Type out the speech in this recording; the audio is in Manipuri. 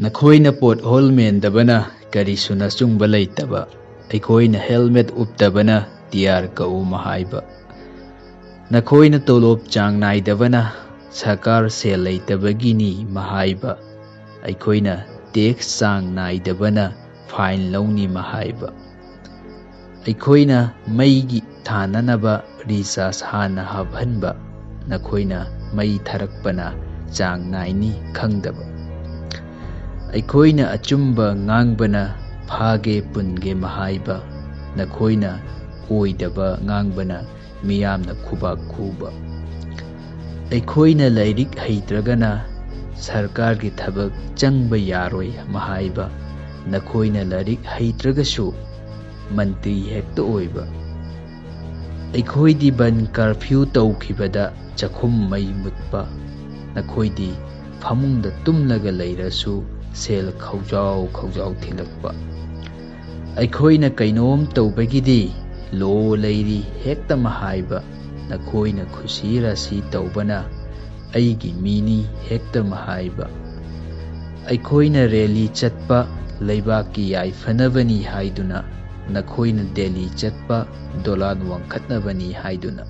ꯅꯈꯣꯏꯅ ꯄꯣꯠꯍꯣꯜ ꯃꯦꯟꯗꯕꯅ ꯀꯔꯤꯁꯨ ꯅꯆꯨꯡꯕ ꯂꯩꯇꯕ, ꯑꯩꯈꯣꯏꯅ ꯍꯦꯜꯃꯦꯠ ꯎꯞꯇꯕꯅ ꯇꯤꯌꯥꯔ ꯀꯧ ꯃꯍꯥꯏꯕ꯫ ꯅꯈꯣꯏꯅ ꯇꯣꯂꯣꯞ ꯆꯥꯡ ꯅꯥꯏꯗꯕꯅ ꯁꯔꯀꯥꯔ ꯁꯦꯜ ꯂꯩꯇꯕꯒꯤꯅꯤ ꯃꯍꯥꯏꯕ, ꯑꯩꯈꯣꯏꯅ ꯇꯦꯛꯁ ꯆꯥꯡ ꯅꯥꯏꯗꯕꯅ ꯐꯥꯏꯟ ꯂꯧꯅꯤ ꯃꯍꯥꯏꯕ꯫ ꯑꯩꯈꯣꯏꯅ ꯃꯩꯒꯤ ꯊꯥꯅꯅꯕ ꯔꯤꯆꯥꯔꯖ ꯍꯥꯟꯅ ꯍꯥꯞꯍꯟꯕ, ꯅꯈꯣꯏꯅ ꯃꯩ ꯊꯥꯔꯛꯄꯅ ꯆꯥꯡ ナꯏꯅꯤ ꯈꯪꯗꯕ꯫ ꯑꯩꯈꯣꯏꯅ ꯑꯆꯨꯝꯕ ꯉꯥꯡꯕꯅ ꯐꯥꯒꯦ ꯄꯨꯟꯒꯦ ꯃꯍꯥꯏꯕ, ꯅꯈꯣꯏꯅ ꯑꯣꯏꯗꯕ ꯉꯥꯡꯕꯅ ꯃꯤꯌꯥꯝꯅ ꯈꯨꯕꯥꯛ ꯈꯨꯕ꯫ ꯑꯩꯈꯣꯏꯅ ꯂꯥꯏꯔꯤꯛ ꯍꯩꯇ꯭ꯔꯒꯅ ꯁꯔꯀꯥꯔꯒꯤ ꯊꯕꯛ ꯆꯪꯕ ꯌꯥꯔꯣꯏ ꯃꯍꯥꯏꯕ, ꯅꯈꯣꯏꯅ ꯂꯥꯏꯔꯤꯛ ꯍꯩꯇ꯭ꯔꯒꯁꯨ ꯃꯟꯇ꯭ꯔꯤ ꯍꯦꯛꯇ ꯑꯣꯏꯕ꯫ ꯑꯩꯈꯣꯏꯗꯤ ꯕꯟ ꯀꯔꯐ꯭ꯌꯨ ꯇꯧꯈꯤꯕꯗ ꯆꯥꯛꯈꯨꯝ ꯃꯩ ꯃꯨꯠꯄ, ꯅꯈꯣꯏꯗꯤ ꯐꯃꯨꯡꯗ ꯇꯨꯝꯂꯒ ꯂꯩꯔꯁꯨ ꯁꯦꯜ ꯈꯧꯖꯥꯎ ꯈꯧꯖꯥꯎ ꯊꯤꯜꯂꯛꯄ꯫ ꯑꯩꯈꯣꯏꯅ ꯀꯩꯅꯣꯝ ꯇꯧꯕꯒꯤꯗꯤ ꯂꯣ ꯂꯩꯔꯤ ꯍꯦꯛꯇ ꯃꯍꯥꯏꯕ, ꯅꯈꯣꯏꯅ ꯈꯨꯁꯤ ꯔꯥꯁꯤ ꯇꯧꯕꯅ ꯑꯩꯒꯤ ꯃꯤꯅꯤ ꯍꯦꯛꯇ ꯃꯍꯥꯏꯕ꯫ ꯑꯩꯈꯣꯏꯅ ꯔꯦꯂꯤ ꯆꯠꯄ ꯂꯩꯕꯥꯛꯀꯤ ꯌꯥꯏꯐꯅꯕꯅꯤ ꯍꯥꯏꯗꯨꯅ, ꯅꯈꯣꯏꯅ ꯗꯦꯜꯂꯤ ꯆꯠꯄ ꯗꯣꯂꯥꯟ ꯋꯥꯡꯈꯠꯅꯕꯅꯤ ꯍꯥꯏꯗꯨꯅ꯫